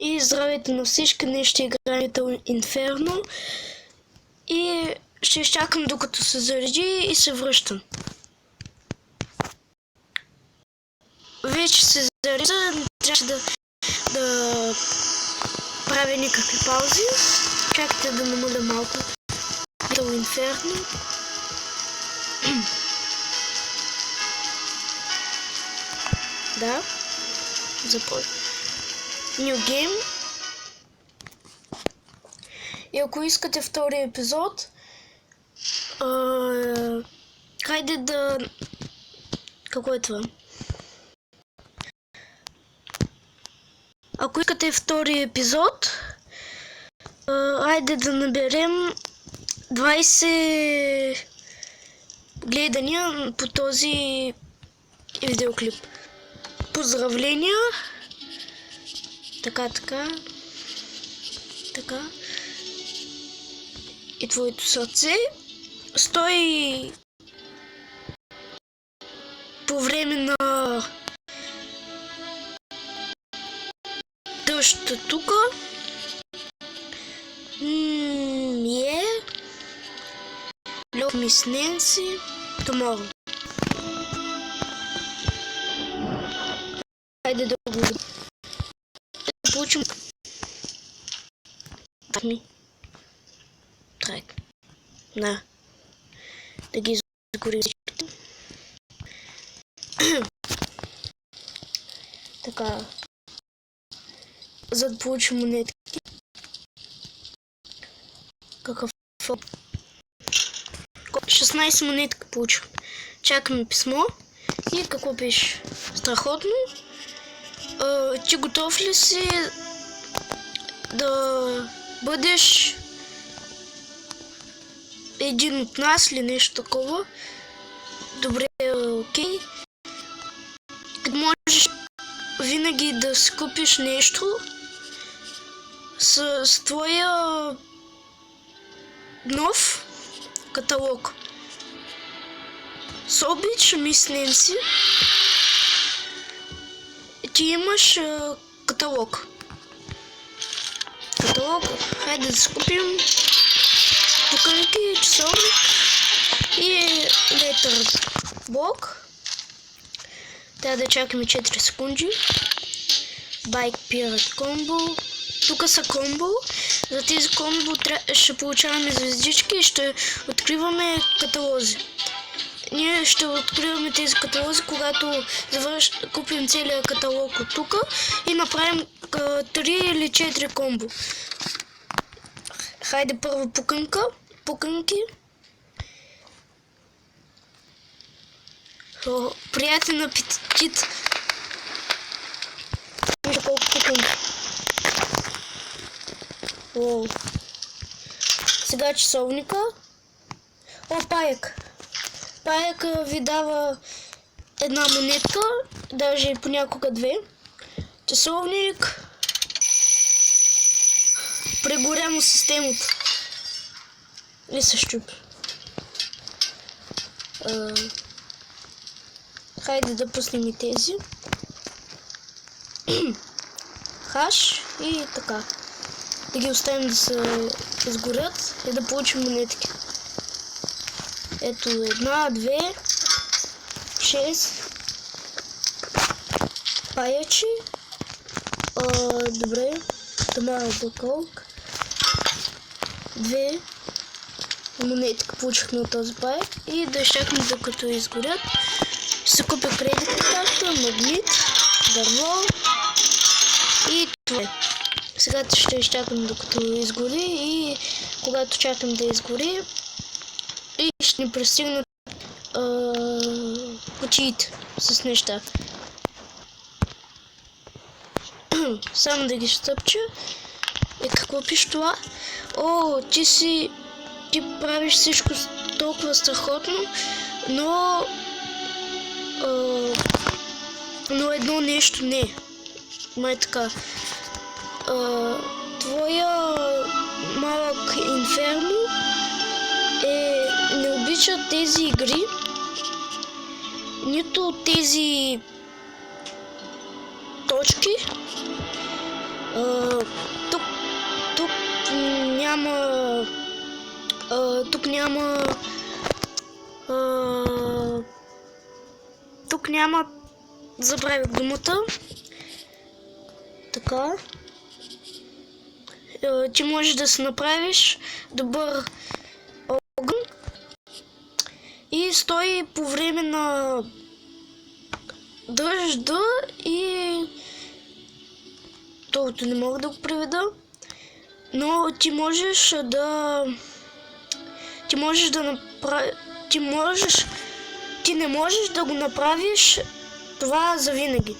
И здравейте на всички, днес ще играем Inferno и ще изчакам докато се зареди и се връщам. Вече се зарежда, не трябваше да правя никакви паузи. Чакайте да намаля малко Inferno. Да, започва. New Game. И ако искате втори епизод, хайде да... Какво е това? Ако искате втори епизод, хайде да наберем 20 гледания по този видеоклип. Поздравления! Така. И твоето сърце стои по време на дъждта тука. Love Miss Nancy Tomorrow. Хайде да го получим. Трек. Да ги изгорим всичките. Така. За да получим монетки. Какъв 16 монетки получим. Чакаме писмо. И какво пише? Страхотно. Ти готов ли си да бъдеш един от нас или нещо такова? Добре, окей. Като можеш винаги да си купиш нещо с твоя нов каталог. С обич, мислим си, ти имаш каталог. Хайде да си купим покрънки, часовник и летърблок. Трябва да чакаме 4 секунди. Байк Пират комбо. Тук са комбо. За тези комбо ще получаваме звездички и ще откриваме каталози. Ние ще откриваме тези каталози, когато купим целият каталог от тук и направим 3 или 4 комбо. Хайде първо пуканки. Приятен апетит. Вижте колко пуканки. Сега часовника. Паяк. Паяк ви дава една монетка, даже понякога 2. Часовник. Прегоря му системата. И се щупи. Хайде да пуснем и тези. Хаш и така. Да ги оставим да се изгорят и да получим монетки. Ето 1, 2, 6 паячи. Добре. Тамара бакалк. 2 монетки получихме от този паяк и да изчакаме докато изгорят. Ще се купя кредитна карта, магнит, дърво и това. Сега ще изчакам докато изгори и когато чакам да изгори и ще ни пристигнат кутиите с неща. Само да ги стъпча. И какво пише това? Ти правиш всичко толкова страхотно, но едно нещо не. Май така. Твоя малък Инферно не обича тези игри, нито тези точки, Тук, тук няма... Тук няма... Тук няма... Забравих думата. Така. Ти можеш да си направиш добър огън и стои по време на дъжда и тото не мога да го преведа, но ти можеш да направиш, ти не можеш да го направиш това завинаги.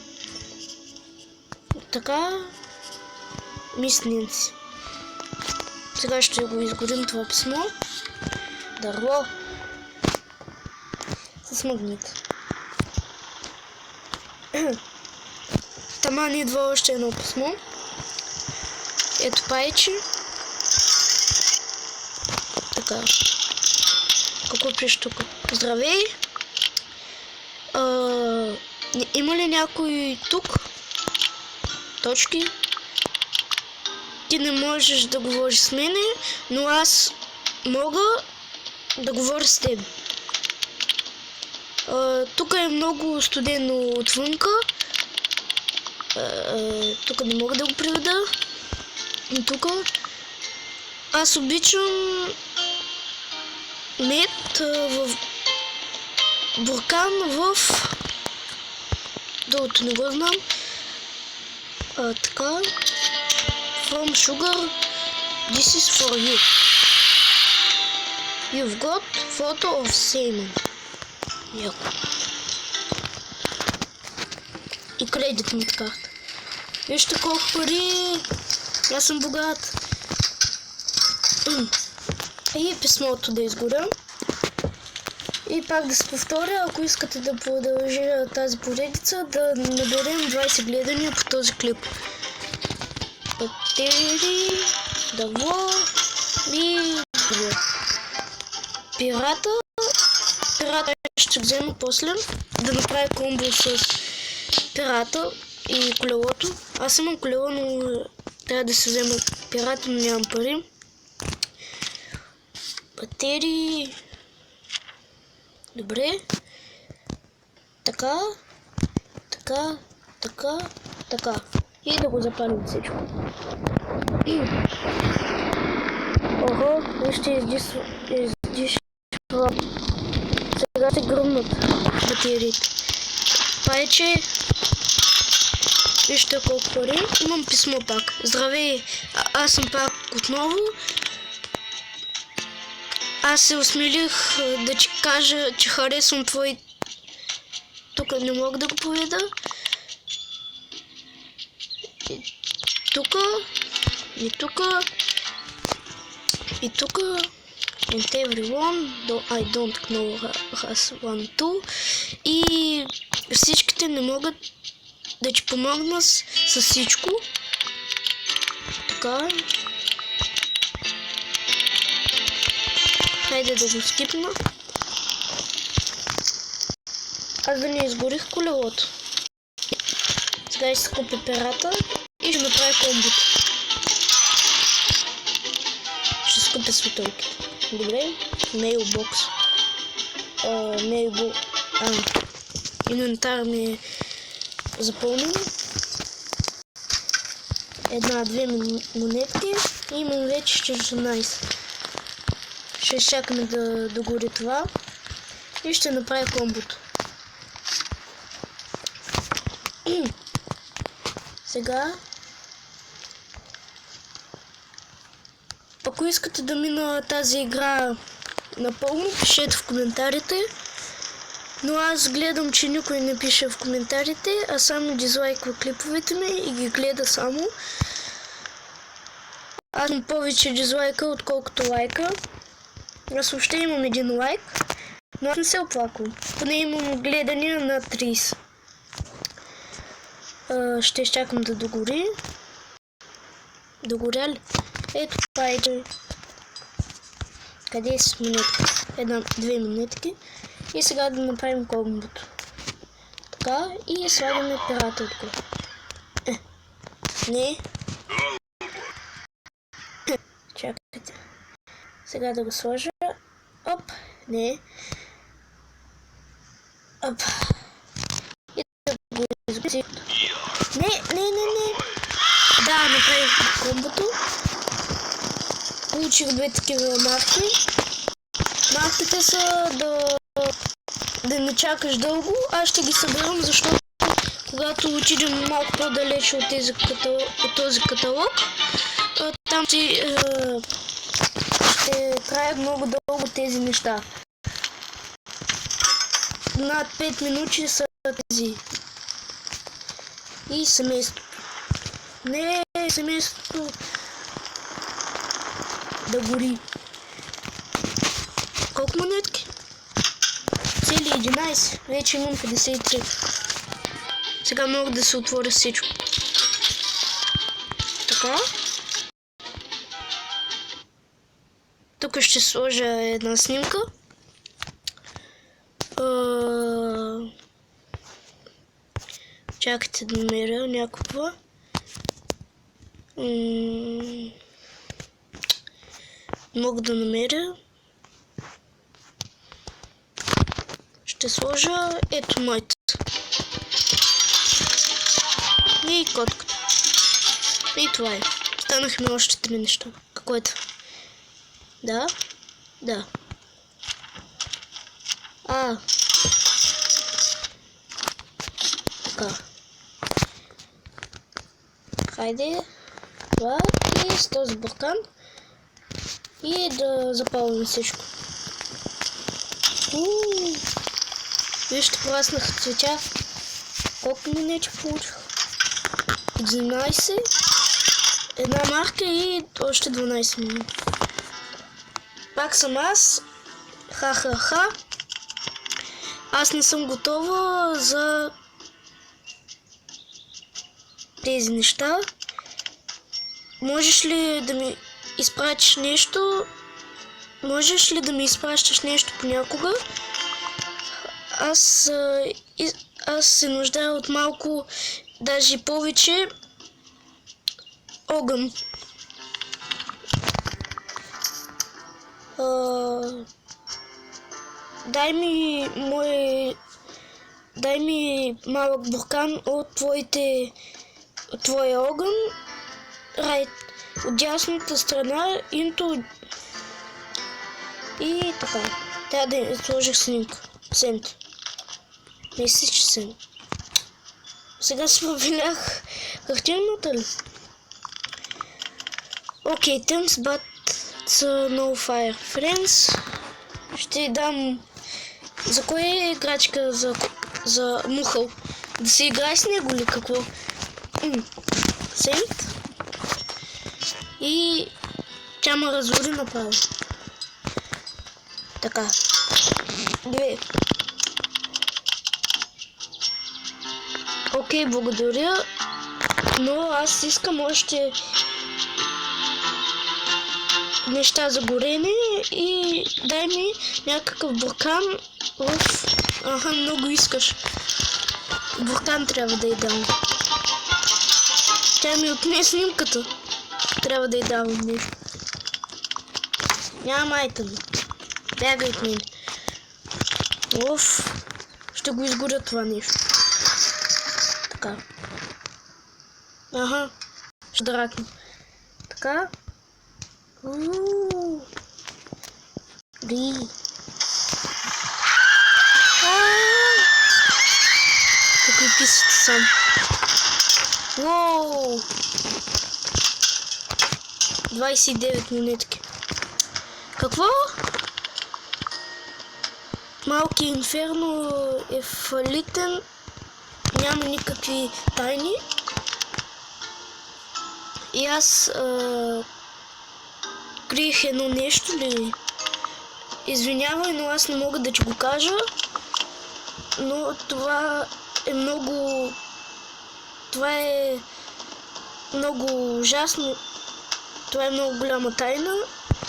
Така, мисленци. Сега ще го изгорим това писмо. Дърво. С магнит. Таман идва още едно писмо. Ето пайче. Така. Какво пише тук? Здравей! Има ли някой тук? Точки. Ти не можеш да говориш с мене, но аз мога да говоря с теб. Тук е много студено отвънка. Тук не мога да го преведа. И тук аз обичам мед в буркан в... Другото не го знам. Така. From sugar, this is for you. You've got photo of semen. Яко. И кредитната карта. Вижте колко пари. Аз съм богат. И писмото да изгоря. И пак да се повторя, ако искате да продължа тази поредица, да наберем 20 гледания по този клип. Батерии, дърво и дърво. Пирата ще взема после да направя комбо с пирата и колелото. Аз имам колело, но трябва да се взема пирата, но нямам пари. Батерии. Добре. Така. И да го запалим всичко. Ого, вижте, издишва. Сега се гръмнат батериите. Пайче. Вижте колко пари. Имам писмо пак. Здравей, аз съм пак отново. Аз се осмелих да ти кажа, че харесвам твой... Тук не мога да го поведа. И тука. And everyone, I don't know has one too. И всичките не могат да ти помогна с всичко. Така. Хайде да го скипна. Аз да не изгорих колелото. Сега ще купя перата и ще направя комбото. Ще скупя световките. Добре. Мейлбокс. Инвентар ми е запълнен. Една-две монетки. И имам вече 14. Ще чакаме да догори това. И ще направя комбото. Сега. Ако искате да мина тази игра напълно, пишете в коментарите. Но аз гледам, че никой не пише в коментарите, а само дизлайква клиповете ми и ги гледа само. Аз имам повече дизлайка, отколкото лайка. Аз въобще имам един лайк, но аз не се оплаквам. Поне имам гледания на 30. Ще изчакам да догори. Догоря ли? Ето това е. Къде е с минутки? Две минутки. И сега да направим комбото. Така. И слагаме пирата отгоре. Не. Чакайте. Сега да го сложа. Оп, не. Оп. И да го изгубим. Не. Да, направих комбото. Получих две такива марки. Марките са да не чакаш дълго. Аз ще ги събирам, защото когато отидем малко по-далече от този каталог, там ще траят много дълго тези неща. Над 5 минути са тези. И семейството. Не, семейството да гори. Колко монетки? Цели 11. Вече имам 53. Сега мога да се отворя всичко. Така. Тук ще сложа една снимка. Чакайте да намеря някаква. Мога да намеря. Ще сложа ето моята. И котката. И това е. Станаха ми още 3 неща. Какво е това? Да. Така. Хайде. Това и с този буркан. И да запалваме всичко. Вижте, прораснах цветя. Колко монети получих? 11. Една марка и още 12 минути. Пак съм аз. Ха. Аз не съм готова за тези неща. Можеш ли да ми изпратиш нещо? Можеш ли да ми изпращаш нещо понякога? Аз се нуждая от малко, даже повече огън. Дай ми малък буркан от твоя огън. От дясната страна и така. Трябва да сложих снимка. Сент. Мисля, че сент. Сега си повелях хартиената ли? Окей, thanks, but it's no fire. Friends. Ще дам... За кое е играчка? За мухъл. Да се играе с него ли какво? Сент. И тя ме разводи направо. Така. 2. Окей, благодаря. Но аз искам още неща за горене и дай ми някакъв буркан в... Аха, много искаш. Буркан трябва да й дам. Тя ми отне снимката. Трябва да й давам нещо. Няма айтъм. Бягай от мен. Ще го изгоря това нещо. Така. Аха. Ще дракна. Така. Тук и писате сам. Уоу! 29 монетки. Какво? Малки инферно е фалитен. Няма никакви тайни. И аз криех едно нещо ли? Извинявай, но аз не мога да ти го кажа. Но това е много... Това е много ужасно. Това е много голяма тайна.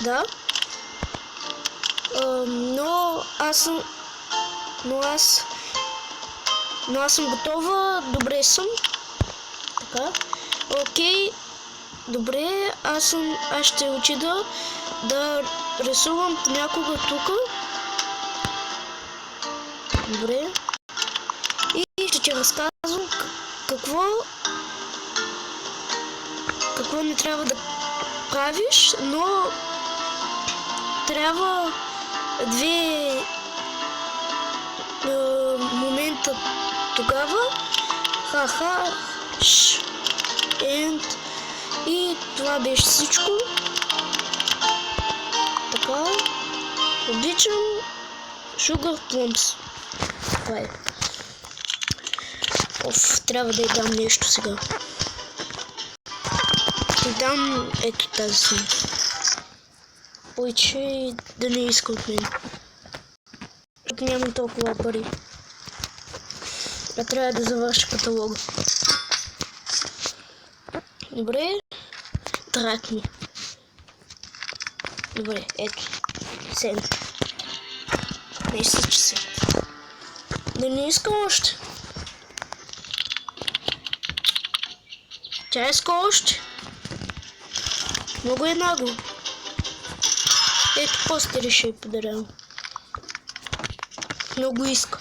Да. Но аз съм готова. Добре съм. Така. Окей. Добре, аз ще отида да рисувам понякога тук. Добре. И ще ти разказвам какво не трябва да правиш, но трябва две момента тогава. Ха-ха, енд. И това беше всичко. Така. Обичам Sugar Plums. Това е. Трябва да й дам нещо сега. Ще дам ето тази си. Повече да не иска от мен. Защото нямам толкова пари. А трябва да завърша каталога. Добре. Трак ми. Добре, ето. Сент. Мисля, че сент. Да не искам още. Тя иска още. Много е нагло. Ето постери ще подарявам. Много иска.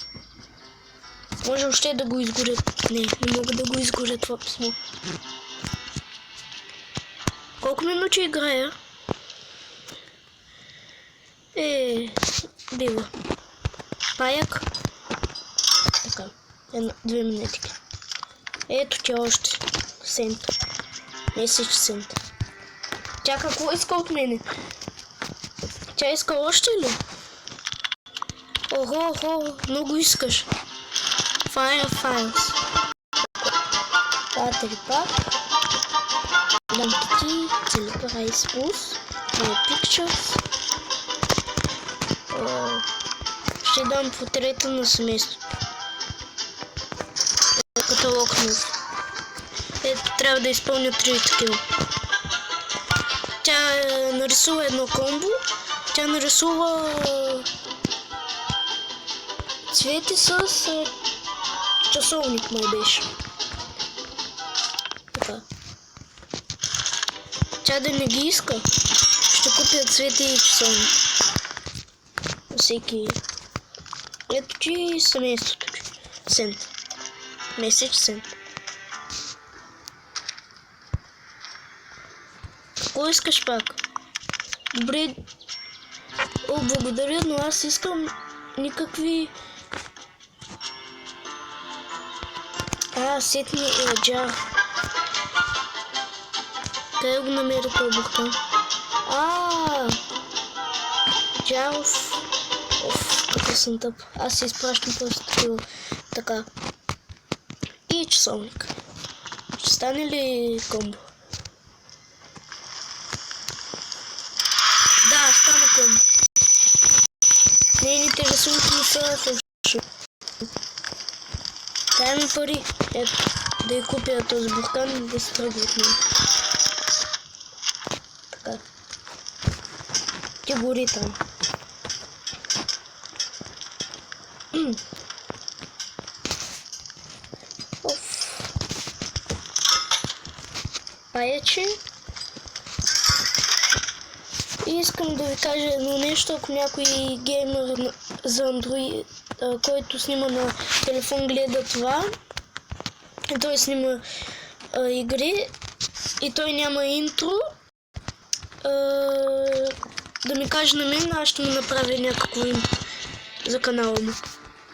Може още да го изгорят. Не мога да го изгорят това писмо. Колко минути играя? Бива. Паяк. Така. 2 минутки. Ето тя още. Сент. Месец сент. Тя какво иска от мене? Тя иска още ли? Охо, много искаш. Fire Files. Battery pack. Lamp Telegraph Spools. My Pictures. Ще дам портрета на семейството. Каталог нов. Ето, трябва да изпълня 3 такива. Тя нарисува едно комбо. Тя нарисува цвети с часовник, май беше. Така. Тя да не ги иска, ще купя цвети и часовник. Всеки. Ето ти семейството. Сент. Месец сент. Какво искаш пак? Добре. Благодаря, но аз искам никакви... Сетни джар. Къде го намеря този бухтан? Джаров. Какъв съм тъп. Аз се изпращам просто такива. Така. И часовник. Ще стане ли комбо? Да, стана комбо. Нейните рисунки не са фалшиви. Дай ми пари. Ето, да я купя този буркан и да се тръгва от мен. Така. Ти гори там. Паяче. И искам да ви кажа едно нещо, ако някой геймер за Android, който снима на телефон, гледа това, и той снима игри, и той няма интро, да ми каже на мен, аз ще му направя някакво интро за канала му,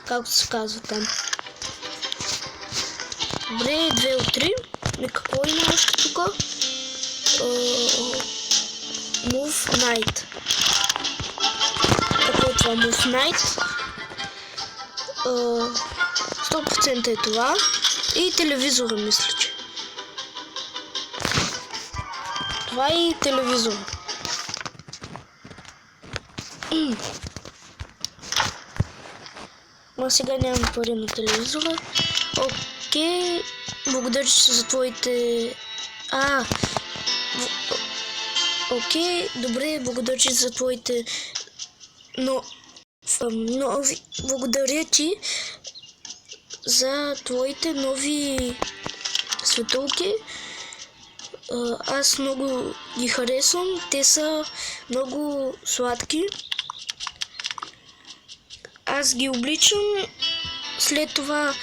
както се казва там. Добре, 2 от 3. И какво има още тук? Move Night. Какво е това? Move Night. 100% е това. И телевизора, мисля, че. Това е и телевизор. Но сега нямам пари на телевизора. Окей. Благодаря за твоите... Окей, добре, благодаря за твоите... Благодаря ти за твоите нови светулки. Аз много ги харесвам. Те са много сладки. Аз ги обличам. След това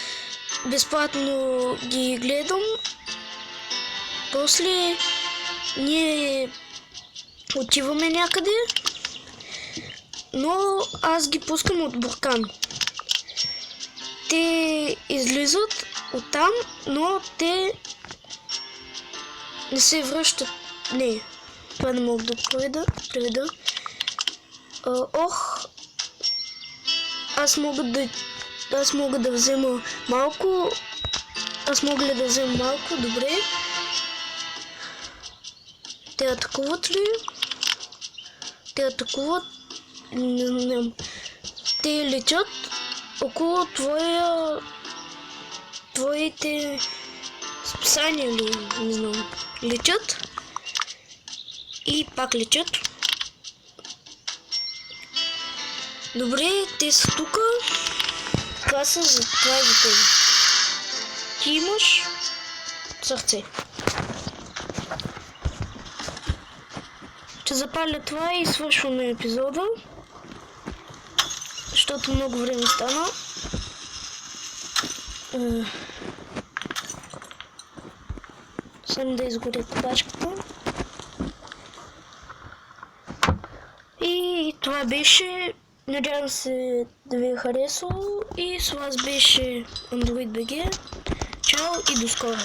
безплатно ги гледам. После ние отиваме някъде. Но аз ги пускам от буркан. Те излизат оттам, но те не се връщат. Не, това не мога да преведа. Аз мога да взема малко. Аз мога ли да взема малко? Добре. Те атакуват ли? Те атакуват. Не знам. Те летят около твоите списания ли? Не знам. Летят. И пак летят. Добре, те са тука. Това е за тебе. Ти имаш сърце. Ще запаля това и свършваме епизода. Защото много време стана. Само да изгоря копачката. И това беше. Надявам се да ви е харесало. И с вас беше Android BG. Чао и до скоро!